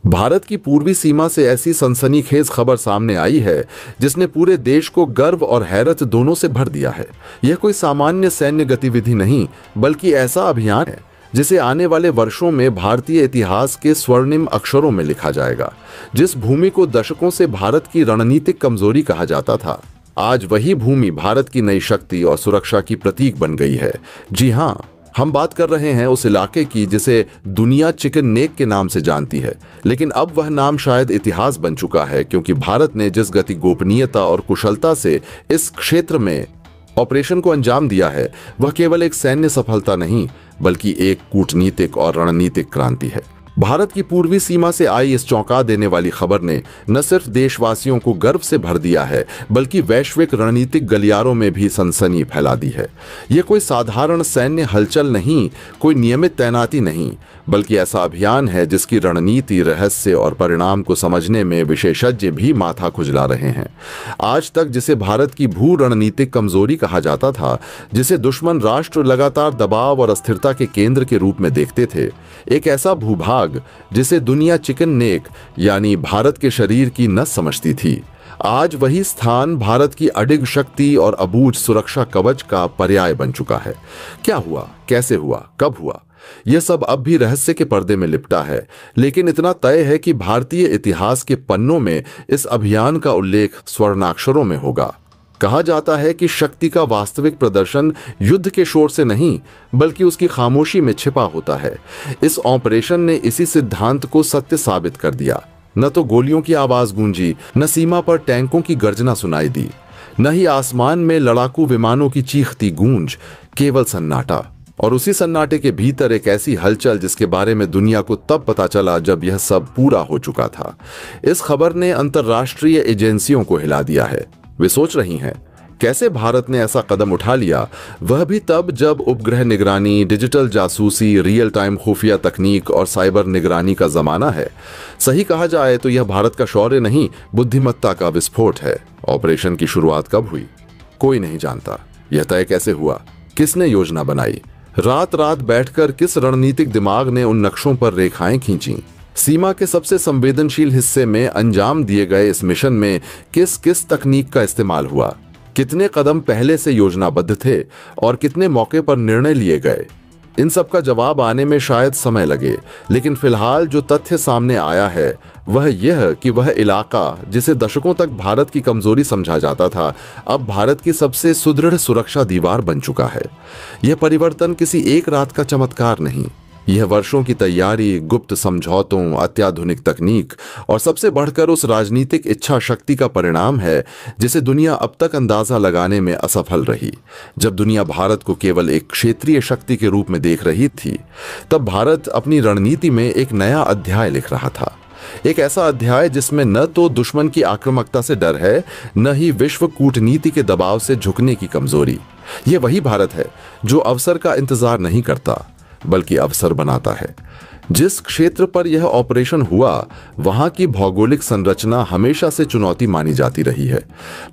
भारत की पूर्वी सीमा से ऐसी सनसनीखेज खबर सामने आई है जिसने पूरे देश को गर्व और हैरत दोनों से भर दिया है। यह कोई सामान्य सैन्य गतिविधि नहीं, बल्कि ऐसा अभियान है जिसे आने वाले वर्षों में भारतीय इतिहास के स्वर्णिम अक्षरों में लिखा जाएगा। जिस भूमि को दशकों से भारत की रणनीतिक कमजोरी कहा जाता था, आज वही भूमि भारत की नई शक्ति और सुरक्षा की प्रतीक बन गई है। जी हाँ, हम बात कर रहे हैं उस इलाके की जिसे दुनिया चिकन नेक के नाम से जानती है, लेकिन अब वह नाम शायद इतिहास बन चुका है, क्योंकि भारत ने जिस गति, गोपनीयता और कुशलता से इस क्षेत्र में ऑपरेशन को अंजाम दिया है, वह केवल एक सैन्य सफलता नहीं, बल्कि एक कूटनीतिक और रणनीतिक क्रांति है। भारत की पूर्वी सीमा से आई इस चौंका देने वाली खबर ने न सिर्फ देशवासियों को गर्व से भर दिया है, बल्कि वैश्विक रणनीतिक गलियारों में भी सनसनी फैला दी है। यह कोई साधारण सैन्य हलचल नहीं, कोई नियमित तैनाती नहीं, बल्कि ऐसा अभियान है जिसकी रणनीति, रहस्य और परिणाम को समझने में विशेषज्ञ भी माथा खुजला रहे हैं। आज तक जिसे भारत की भू रणनीतिक कमजोरी कहा जाता था, जिसे दुश्मन राष्ट्र लगातार दबाव और अस्थिरता के केंद्र के रूप में देखते थे, एक ऐसा भूभाग जिसे दुनिया चिकन नेक यानी भारत के शरीर की नस समझती थी, आज वही स्थान भारत की अडिग शक्ति और अबूझ सुरक्षा कवच का पर्याय बन चुका है। क्या हुआ, कैसे हुआ, कब हुआ, यह सब अब भी रहस्य के पर्दे में लिपटा है, लेकिन इतना तय है कि भारतीय इतिहास के पन्नों में इस अभियान का उल्लेख स्वर्णाक्षरों में होगा। कहा जाता है कि शक्ति का वास्तविक प्रदर्शन युद्ध के शोर से नहीं, बल्कि उसकी खामोशी में छिपा होता है। इस ऑपरेशन ने इसी सिद्धांत को सत्य साबित कर दिया। न तो गोलियों की आवाज गूंजी, न सीमा पर टैंकों की गर्जना सुनाई दी, न ही आसमान में लड़ाकू विमानों की चीखती गूंज, केवल सन्नाटा। और उसी सन्नाटे के भीतर एक ऐसी हलचल जिसके बारे में दुनिया को तब पता चला जब यह सब पूरा हो चुका था। इस खबर ने अंतर्राष्ट्रीय एजेंसियों को हिला दिया है। वे सोच रही हैं, कैसे भारत ने ऐसा कदम उठा लिया, वह भी तब जब उपग्रह निगरानी, डिजिटल जासूसी, रियल टाइम खुफिया तकनीक और साइबर निगरानी का जमाना है। सही कहा जाए तो यह भारत का शौर्य नहीं, बुद्धिमत्ता का विस्फोट है। ऑपरेशन की शुरुआत कब हुई, कोई नहीं जानता। यह तय कैसे हुआ, किसने योजना बनाई, रात रात बैठकर किस रणनीतिक दिमाग ने उन नक्शों पर रेखाएं खींची, सीमा के सबसे संवेदनशील हिस्से में अंजाम दिए गए इस मिशन में किस किस तकनीक का इस्तेमाल हुआ, कितने कदम पहले से योजनाबद्ध थे और कितने मौके पर निर्णय लिए गए। इन सब का जवाब आने में शायद समय लगे, लेकिन फिलहाल जो तथ्य सामने आया है वह यह कि वह इलाका जिसे दशकों तक भारत की कमजोरी समझा जाता था, अब भारत की सबसे सुदृढ़ सुरक्षा दीवार बन चुका है। यह परिवर्तन किसी एक रात का चमत्कार नहीं, यह वर्षों की तैयारी, गुप्त समझौतों, अत्याधुनिक तकनीक और सबसे बढ़कर उस राजनीतिक इच्छा शक्ति का परिणाम है जिसे दुनिया अब तक अंदाजा लगाने में असफल रही। जब दुनिया भारत को केवल एक क्षेत्रीय शक्ति के रूप में देख रही थी, तब भारत अपनी रणनीति में एक नया अध्याय लिख रहा था। एक ऐसा अध्याय जिसमें न तो दुश्मन की आक्रामकता से डर है, न ही विश्व कूटनीति के दबाव से झुकने की कमजोरी। यह वही भारत है जो अवसर का इंतजार नहीं करता, बल्कि अवसर बनाता है। जिस क्षेत्र पर यह ऑपरेशन हुआ, वहां की भौगोलिक संरचना हमेशा से चुनौती मानी जाती रही है।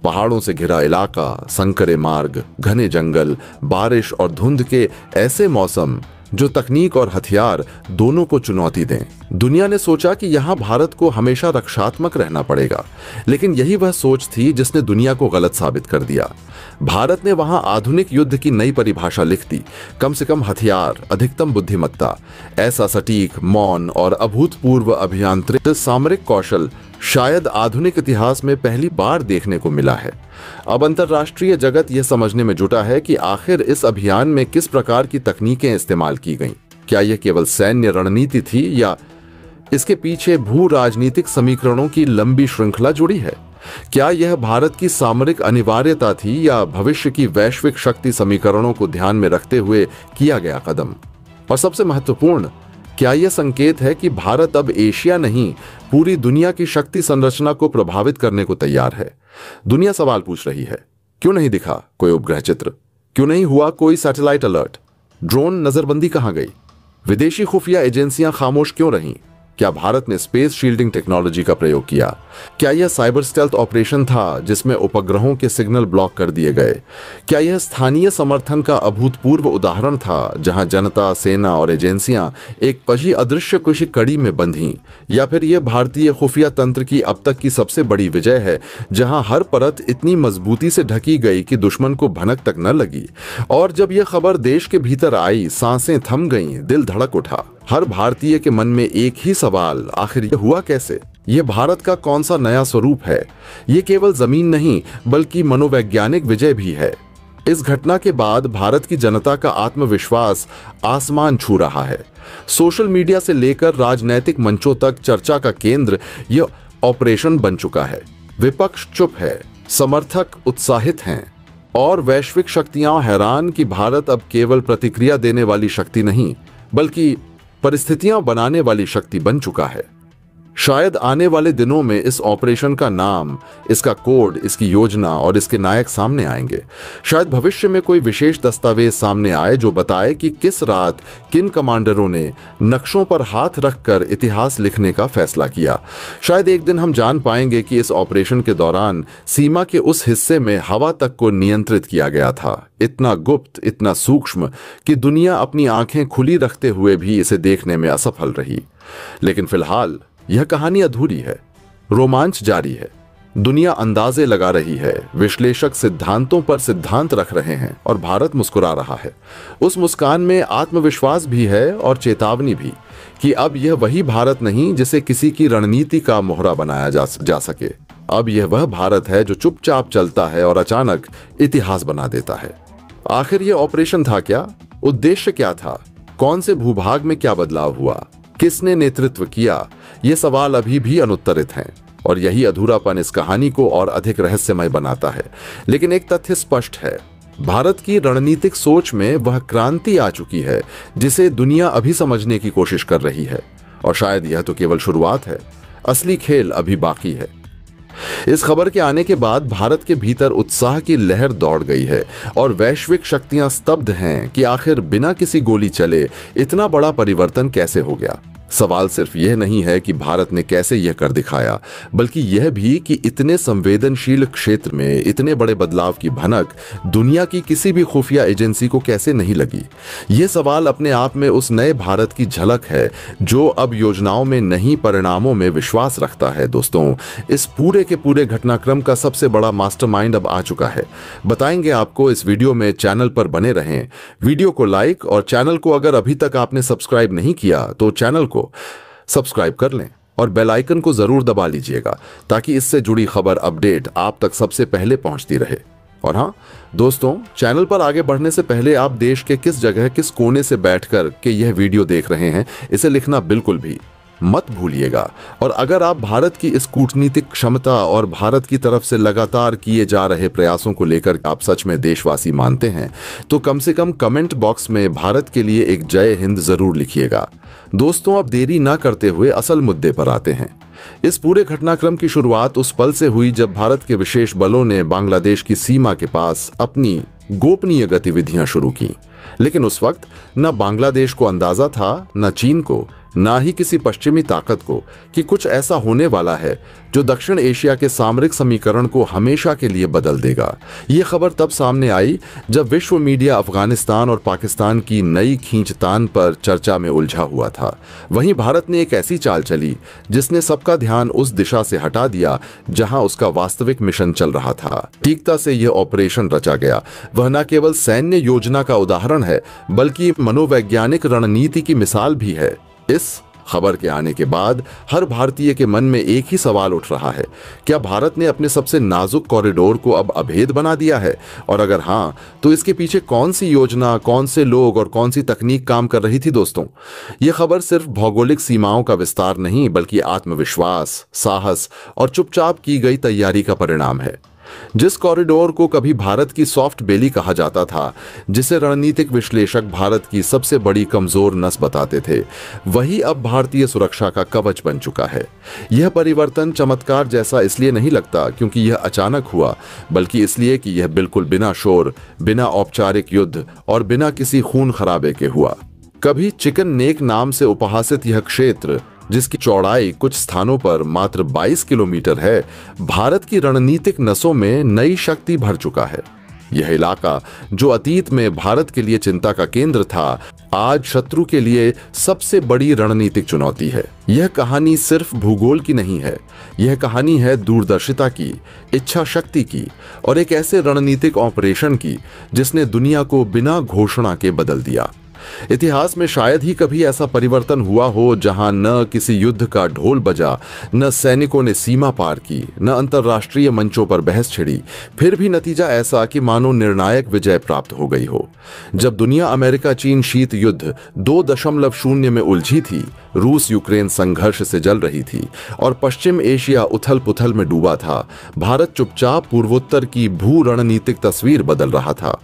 पहाड़ों से घिरा इलाका, संकरे मार्ग, घने जंगल, बारिश और धुंध के ऐसे मौसम जो तकनीक और हथियार दोनों को चुनौती दें। दुनिया ने सोचा कि यहां भारत को हमेशा रक्षात्मक रहना पड़ेगा, लेकिन यही वह सोच थी जिसने दुनिया को गलत साबित कर दिया। भारत ने वहां आधुनिक युद्ध की नई परिभाषा लिख दी। कम से कम हथियार, अधिकतम बुद्धिमत्ता, ऐसा सटीक, मौन और अभूतपूर्व अभियांत्रिक सामरिक कौशल शायद आधुनिक इतिहास में पहली बार देखने को मिला है। अब अंतर्राष्ट्रीय जगत यह समझने में जुटा है कि आखिर इस अभियान में किस प्रकार की तकनीकें इस्तेमाल की गईं। क्या यह केवल सैन्य रणनीति थी या इसके पीछे भू राजनीतिक समीकरणों की लंबी श्रृंखला जुड़ी है? क्या यह भारत की सामरिक अनिवार्यता थी या भविष्य की वैश्विक शक्ति समीकरणों को ध्यान में रखते हुए किया गया कदम? और सबसे महत्वपूर्ण, क्या यह संकेत है कि भारत अब एशिया नहीं, पूरी दुनिया की शक्ति संरचना को प्रभावित करने को तैयार है? दुनिया सवाल पूछ रही है, क्यों नहीं दिखा कोई उपग्रह चित्र, क्यों नहीं हुआ कोई सैटेलाइट अलर्ट, ड्रोन नजरबंदी कहां गई, विदेशी खुफिया एजेंसियां खामोश क्यों रहीं? क्या भारत ने स्पेस शील्डिंग टेक्नोलॉजी का प्रयोग किया? क्या यह साइबर स्टेल्थ ऑपरेशन था जिसमें उपग्रहों के सिग्नल ब्लॉक कर दिए गए? क्या यह स्थानीय समर्थन का अभूतपूर्व उदाहरण था जहां जनता, सेना और एजेंसियां एक पजी अदृश्य कुछ कड़ी में बंधी? या फिर यह भारतीय खुफिया तंत्र की अब तक की सबसे बड़ी विजय है जहां हर परत इतनी मजबूती से ढकी गई कि दुश्मन को भनक तक न लगी? और जब यह खबर देश के भीतर आई, सांसें थम गईं, दिल धड़क उठा। हर भारतीय के मन में एक ही सवाल, आखिर यह हुआ कैसे? यह भारत का कौन सा नया स्वरूप है? यह केवल जमीन नहीं बल्कि मनोवैज्ञानिक विजय भी है। इस घटना के बाद भारत की जनता का आत्मविश्वास आसमान छू रहा है। सोशल मीडिया से लेकर राजनैतिक मंचों तक चर्चा का केंद्र यह ऑपरेशन बन चुका है। विपक्ष चुप है, समर्थक उत्साहित हैं और वैश्विक शक्तियां हैरान कि भारत अब केवल प्रतिक्रिया देने वाली शक्ति नहीं बल्कि परिस्थितियां बनाने वाली शक्ति बन चुका है। शायद आने वाले दिनों में इस ऑपरेशन का नाम, इसका कोड, इसकी योजना और इसके नायक सामने आएंगे। शायद भविष्य में कोई विशेष दस्तावेज सामने आए जो बताए कि किस रात किन कमांडरों ने नक्शों पर हाथ रखकर इतिहास लिखने का फैसला किया। शायद एक दिन हम जान पाएंगे कि इस ऑपरेशन के दौरान सीमा के उस हिस्से में हवा तक को नियंत्रित किया गया था, इतना गुप्त, इतना सूक्ष्म कि दुनिया अपनी आंखें खुली रखते हुए भी इसे देखने में असफल रही। लेकिन फिलहाल यह कहानी अधूरी है, रोमांच जारी है, दुनिया अंदाजे लगा रही है, विश्लेषक सिद्धांतों पर सिद्धांत रख रहे हैं और भारत मुस्कुरा रहा है। उस मुस्कान में आत्मविश्वास भी है और चेतावनी भी कि अब यह वही भारत नहीं जिसे किसी की रणनीति का मोहरा बनाया जा सके। अब यह वह भारत है जो चुपचाप चलता है और अचानक इतिहास बना देता है। आखिर यह ऑपरेशन था क्या? उद्देश्य क्या था? कौन से भूभाग में क्या बदलाव हुआ? किसने नेतृत्व किया? ये सवाल अभी भी अनुत्तरित हैं और यही अधूरापन इस कहानी को और अधिक रहस्यमय बनाता है। लेकिन एक तथ्य स्पष्ट है, भारत की रणनीतिक सोच में वह क्रांति आ चुकी है जिसे दुनिया अभी समझने की कोशिश कर रही है। और शायद यह तो केवल शुरुआत है, असली खेल अभी बाकी है। इस खबर के आने के बाद भारत के भीतर उत्साह की लहर दौड़ गई है और वैश्विक शक्तियां स्तब्ध हैं कि आखिर बिना किसी गोली चले इतना बड़ा परिवर्तन कैसे हो गया। सवाल सिर्फ यह नहीं है कि भारत ने कैसे यह कर दिखाया, बल्कि यह भी कि इतने संवेदनशील क्षेत्र में इतने बड़े बदलाव की भनक दुनिया की किसी भी खुफिया एजेंसी को कैसे नहीं लगी। यह सवाल अपने आप में उस नए भारत की झलक है जो अब योजनाओं में नहीं, परिणामों में विश्वास रखता है। दोस्तों, इस पूरे के पूरे घटनाक्रम का सबसे बड़ा मास्टरमाइंड अब आ चुका है। बताएंगे आपको इस वीडियो में। चैनल पर बने रहें, वीडियो को लाइक और चैनल को अगर अभी तक आपने सब्सक्राइब नहीं किया तो चैनल को सब्सक्राइब कर लें और बेल आइकन को जरूर दबा लीजिएगा ताकि इससे जुड़ी खबर अपडेट आप तक सबसे पहले पहुंचती रहे। और हां दोस्तों, चैनल पर आगे बढ़ने से पहले आप देश के किस जगह, किस कोने से बैठकर के यह वीडियो देख रहे हैं, इसे लिखना बिल्कुल भी मत भूलिएगा। और अगर आप भारत की इस कूटनीतिक क्षमता और भारत की तरफ से लगातार किए जा रहे प्रयासों को लेकर आप सच में देशवासी मानते हैं तो कम से कम कमेंट बॉक्स में भारत के लिए एक जय हिंद जरूर लिखिएगा। दोस्तों, अब देरी ना करते हुए असल मुद्दे पर आते हैं। इस पूरे घटनाक्रम की शुरुआत उस पल से हुई जब भारत के विशेष बलों ने बांग्लादेश की सीमा के पास अपनी गोपनीय गतिविधियां शुरू की। लेकिन उस वक्त न बांग्लादेश को अंदाजा था, न चीन को, ना ही किसी पश्चिमी ताकत को कि कुछ ऐसा होने वाला है जो दक्षिण एशिया के सामरिक समीकरण को हमेशा के लिए बदल देगा। यह खबर तब सामने आई जब विश्व मीडिया अफगानिस्तान और पाकिस्तान की नई खींचतान पर चर्चा में उलझा हुआ था। वहीं भारत ने एक ऐसी चाल चली जिसने सबका ध्यान उस दिशा से हटा दिया जहां उसका वास्तविक मिशन चल रहा था। ठीकता से यह ऑपरेशन रचा गया। वह न केवल सैन्य योजना का उदाहरण है बल्कि मनोवैज्ञानिक रणनीति की मिसाल भी है। इस खबर के आने के बाद हर भारतीय के मन में एक ही सवाल उठ रहा है, क्या भारत ने अपने सबसे नाजुक कॉरिडोर को अब अभेद बना दिया है? और अगर हां, तो इसके पीछे कौन सी योजना, कौन से लोग और कौन सी तकनीक काम कर रही थी? दोस्तों, यह खबर सिर्फ भौगोलिक सीमाओं का विस्तार नहीं बल्कि आत्मविश्वास, साहस और चुपचाप की गई तैयारी का परिणाम है। जिस कॉरिडोर को कभी भारत की सॉफ्ट बेली कहा जाता था, जिसे रणनीतिक विश्लेषक भारत की सबसे बड़ी कमजोर नस बताते थे, वही अब भारतीय सुरक्षा का कवच बन चुका है। यह परिवर्तन चमत्कार जैसा इसलिए नहीं लगता क्योंकि यह अचानक हुआ, बल्कि इसलिए कि यह बिल्कुल बिना शोर, बिना औपचारिक युद्ध और बिना किसी खून खराबे के हुआ। कभी चिकन नेक नाम से उपहासित यह क्षेत्र जिसकी चौड़ाई कुछ स्थानों पर मात्र 22 किलोमीटर है, भारत की रणनीतिक नसों में नई शक्ति भर चुका है। यह इलाका जो अतीत में भारत के लिए चिंता का केंद्र था, आज शत्रु के लिए सबसे बड़ी रणनीतिक चुनौती है। यह कहानी सिर्फ भूगोल की नहीं है, यह कहानी है दूरदर्शिता की, इच्छा शक्ति की और एक ऐसे रणनीतिक ऑपरेशन की जिसने दुनिया को बिना घोषणा के बदल दिया। इतिहास में शायद ही कभी ऐसा परिवर्तन हुआ हो जहां न किसी युद्ध का ढोल बजा, न सैनिकों ने सीमा पार की, न अंतर्राष्ट्रीय मंचों पर बहस छिड़ी, फिर भी नतीजा ऐसा कि मानो निर्णायक विजय प्राप्त हो गई हो। जब दुनिया अमेरिका चीन शीत युद्ध 2.0 में उलझी थी, रूस यूक्रेन संघर्ष से जल रही थी और पश्चिम एशिया उथल पुथल में डूबा था, भारत चुपचाप पूर्वोत्तर की भू रणनीतिक तस्वीर बदल रहा था।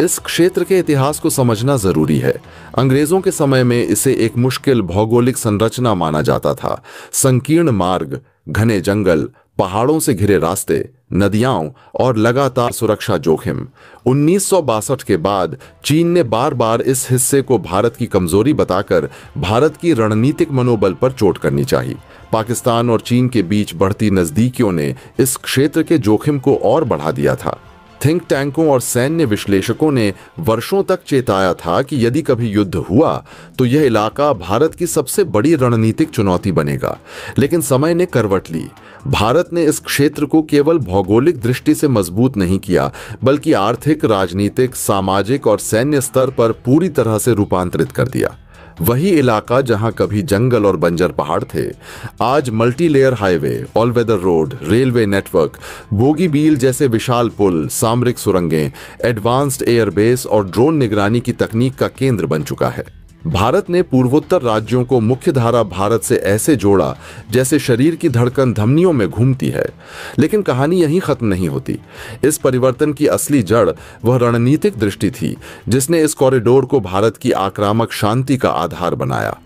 इस क्षेत्र के इतिहास को समझना जरूरी है। अंग्रेजों के समय में इसे एक मुश्किल भौगोलिक संरचना माना जाता था। संकीर्ण मार्ग, घने जंगल, पहाड़ों से घिरे रास्ते, नदियां और लगातार सुरक्षा जोखिम। 1962 के बाद चीन ने बार बार इस हिस्से को भारत की कमजोरी बताकर भारत की रणनीतिक मनोबल पर चोट करनी चाहिए। पाकिस्तान और चीन के बीच बढ़ती नजदीकियों ने इस क्षेत्र के जोखिम को और बढ़ा दिया था। थिंक टैंकों और सैन्य विश्लेषकों ने वर्षों तक चेताया था कि यदि कभी युद्ध हुआ तो यह इलाका भारत की सबसे बड़ी रणनीतिक चुनौती बनेगा। लेकिन समय ने करवट ली। भारत ने इस क्षेत्र को केवल भौगोलिक दृष्टि से मजबूत नहीं किया, बल्कि आर्थिक, राजनीतिक, सामाजिक और सैन्य स्तर पर पूरी तरह से रूपांतरित कर दिया। वही इलाका जहां कभी जंगल और बंजर पहाड़ थे, आज multi layer highway, all weather road, railway network, Bogibeel जैसे विशाल पुल, सामरिक सुरंगें, एडवांस्ड एयरबेस और ड्रोन निगरानी की तकनीक का केंद्र बन चुका है। भारत ने पूर्वोत्तर राज्यों को मुख्यधारा भारत से ऐसे जोड़ा जैसे शरीर की धड़कन धमनियों में घूमती है। लेकिन कहानी यहीं खत्म नहीं होती। इस परिवर्तन की असली जड़ वह रणनीतिक दृष्टि थी जिसने इस कॉरिडोर को भारत की आक्रामक शांति का आधार बनाया।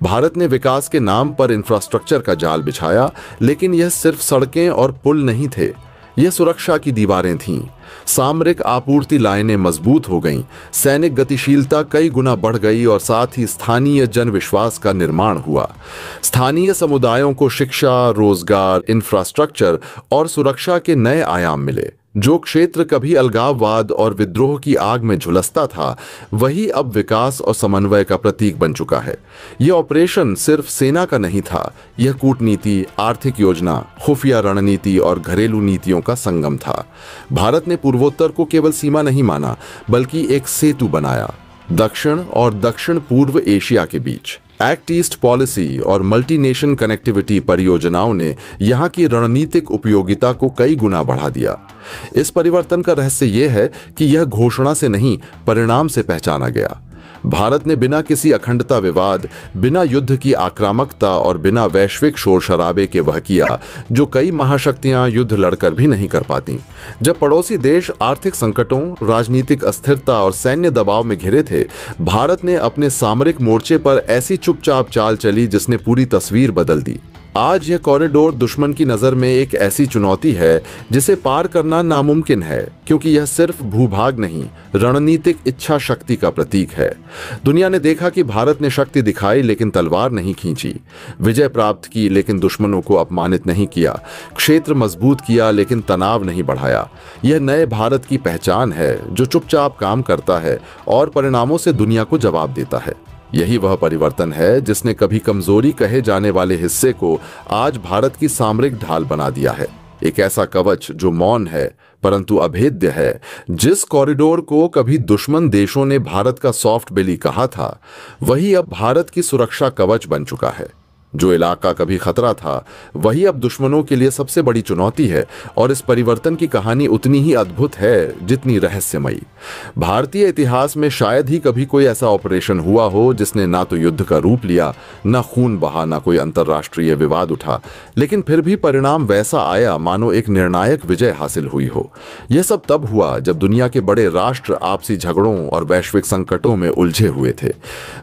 भारत ने विकास के नाम पर इंफ्रास्ट्रक्चर का जाल बिछाया, लेकिन यह सिर्फ सड़कें और पुल नहीं थे, यह सुरक्षा की दीवारें थीं। सामरिक आपूर्ति लाइनें मजबूत हो गईं, सैनिक गतिशीलता कई गुना बढ़ गई और साथ ही स्थानीय जनविश्वास का निर्माण हुआ। स्थानीय समुदायों को शिक्षा, रोजगार, इंफ्रास्ट्रक्चर और सुरक्षा के नए आयाम मिले। जो क्षेत्र कभी अलगाववाद और विद्रोह की आग में झुलसता था, वही अब विकास और समन्वय का प्रतीक बन चुका है। यह ऑपरेशन सिर्फ सेना का नहीं था, यह कूटनीति, आर्थिक योजना, खुफिया रणनीति और घरेलू नीतियों का संगम था। भारत ने पूर्वोत्तर को केवल सीमा नहीं माना, बल्कि एक सेतु बनाया दक्षिण और दक्षिण पूर्व एशिया के बीच। एक्ट ईस्ट पॉलिसी और मल्टीनेशन कनेक्टिविटी परियोजनाओं ने यहां की रणनीतिक उपयोगिता को कई गुना बढ़ा दिया। इस परिवर्तन का रहस्य यह है कि यह घोषणा से नहीं, परिणाम से पहचाना गया। भारत ने बिना किसी अखंडता विवाद, बिना युद्ध की आक्रामकता और बिना वैश्विक शोर शराबे के वह किया जो कई महाशक्तियां युद्ध लड़कर भी नहीं कर पाती। जब पड़ोसी देश आर्थिक संकटों, राजनीतिक अस्थिरता और सैन्य दबाव में घिरे थे, भारत ने अपने सामरिक मोर्चे पर ऐसी चुपचाप चाल चली जिसने पूरी तस्वीर बदल दी। आज यह कॉरिडोर दुश्मन की नजर में एक ऐसी चुनौती है जिसे पार करना नामुमकिन है, क्योंकि यह सिर्फ भूभाग नहीं, रणनीतिक इच्छा शक्ति का प्रतीक है। दुनिया ने देखा कि भारत ने शक्ति दिखाई लेकिन तलवार नहीं खींची, विजय प्राप्त की लेकिन दुश्मनों को अपमानित नहीं किया, क्षेत्र मजबूत किया लेकिन तनाव नहीं बढ़ाया। यह नए भारत की पहचान है जो चुपचाप काम करता है और परिणामों से दुनिया को जवाब देता है। यही वह परिवर्तन है जिसने कभी कमजोरी कहे जाने वाले हिस्से को आज भारत की सामरिक ढाल बना दिया है। एक ऐसा कवच जो मौन है परंतु अभेद्य है। जिस कॉरिडोर को कभी दुश्मन देशों ने भारत का सॉफ्ट बेली कहा था, वही अब भारत की सुरक्षा कवच बन चुका है। जो इलाका कभी खतरा था, वही अब दुश्मनों के लिए सबसे बड़ी चुनौती है और इस परिवर्तन की कहानी उतनी ही अद्भुत है जितनी रहस्यमयी। भारतीय इतिहास में शायद ही कभी कोई ऐसा ऑपरेशन हुआ हो जिसने ना तो युद्ध का रूप लिया, ना खून बहा, ना कोई अंतर्राष्ट्रीय विवाद उठा, लेकिन फिर भी परिणाम वैसा आया मानो एक निर्णायक विजय हासिल हुई हो। यह सब तब हुआ जब दुनिया के बड़े राष्ट्र आपसी झगड़ों और वैश्विक संकटों में उलझे हुए थे।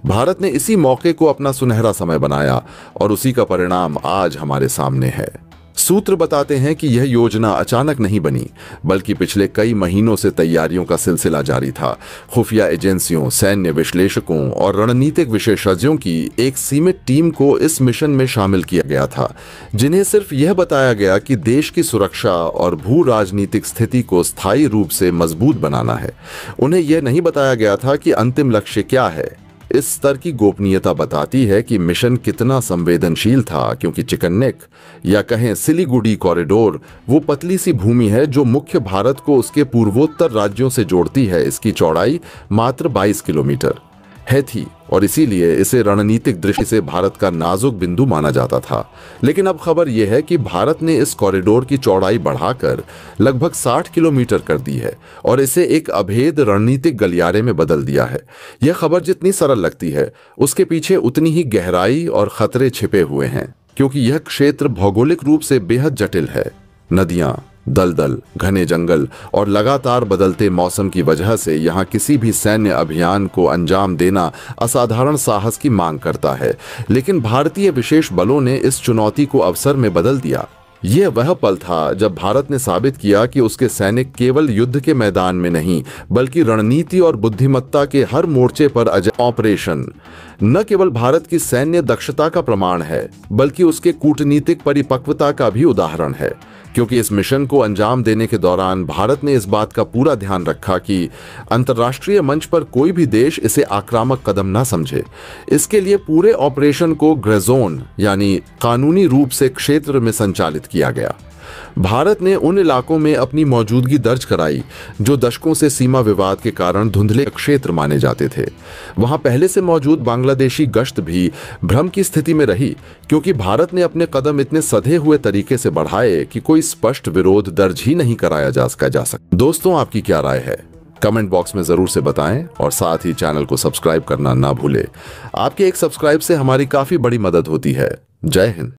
भारत ने इसी मौके को अपना सुनहरा समय बनाया और उसी का परिणाम आज हमारे सामने है। सूत्र बताते हैं कि यह योजना अचानक नहीं बनी, बल्कि पिछले कई महीनों से तैयारियों का सिलसिला जारी था। खुफिया एजेंसियों, सैन्य विश्लेषकों और रणनीतिक विशेषज्ञों की एक सीमित टीम को इस मिशन में शामिल किया गया था, जिन्हें सिर्फ यह बताया गया कि देश की सुरक्षा और भू राजनीतिक स्थिति को स्थायी रूप से मजबूत बनाना है। उन्हें यह नहीं बताया गया था कि अंतिम लक्ष्य क्या है। इस स्तर की गोपनीयता बताती है कि मिशन कितना संवेदनशील था, क्योंकि चिकन नेक या कहें सिलीगुड़ी कॉरिडोर वो पतली सी भूमि है जो मुख्य भारत को उसके पूर्वोत्तर राज्यों से जोड़ती है। इसकी चौड़ाई मात्र 22 किलोमीटर थी और इसीलिए इसे रणनीतिक दृष्टि से भारत का नाजुक बिंदु माना जाता था। लेकिन अब खबर यह है कि भारत ने इस कॉरिडोर की चौड़ाई बढ़ाकर लगभग 60 किलोमीटर कर दी है और इसे एक अभेद रणनीतिक गलियारे में बदल दिया है। यह खबर जितनी सरल लगती है, उसके पीछे उतनी ही गहराई और खतरे छिपे हुए हैं, क्योंकि यह क्षेत्र भौगोलिक रूप से बेहद जटिल है। नदियां, दलदल, घने जंगल और लगातार बदलते मौसम की वजह से यहाँ किसी भी सैन्य अभियान को अंजाम देना असाधारण साहस की मांग करता है। लेकिन भारतीय विशेष बलों ने इस चुनौती को अवसर में बदल दिया। यह वह पल था जब भारत ने साबित किया कि उसके सैनिक केवल युद्ध के मैदान में नहीं, बल्कि रणनीति और बुद्धिमत्ता के हर मोर्चे पर अजय। ऑपरेशन न केवल भारत की सैन्य दक्षता का प्रमाण है, बल्कि उसके कूटनीतिक परिपक्वता का भी उदाहरण है, क्योंकि इस मिशन को अंजाम देने के दौरान भारत ने इस बात का पूरा ध्यान रखा कि अंतर्राष्ट्रीय मंच पर कोई भी देश इसे आक्रामक कदम न समझे। इसके लिए पूरे ऑपरेशन को ग्रे जोन यानी कानूनी रूप से क्षेत्र में संचालित किया गया। भारत ने उन इलाकों में अपनी मौजूदगी दर्ज कराई जो दशकों से सीमा विवाद के कारण धुंधले क्षेत्र माने जाते थे। वहां पहले से मौजूद बांग्लादेशी गश्त भी भ्रम की स्थिति में रही, क्योंकि भारत ने अपने कदम इतने सधे हुए तरीके से बढ़ाए कि कोई स्पष्ट विरोध दर्ज ही नहीं कराया जा सका। दोस्तों, आपकी क्या राय है? कमेंट बॉक्स में जरूर से बताएं और साथ ही चैनल को सब्सक्राइब करना ना भूलें। आपके एक सब्सक्राइब से हमारी काफी बड़ी मदद होती है। जय हिंद।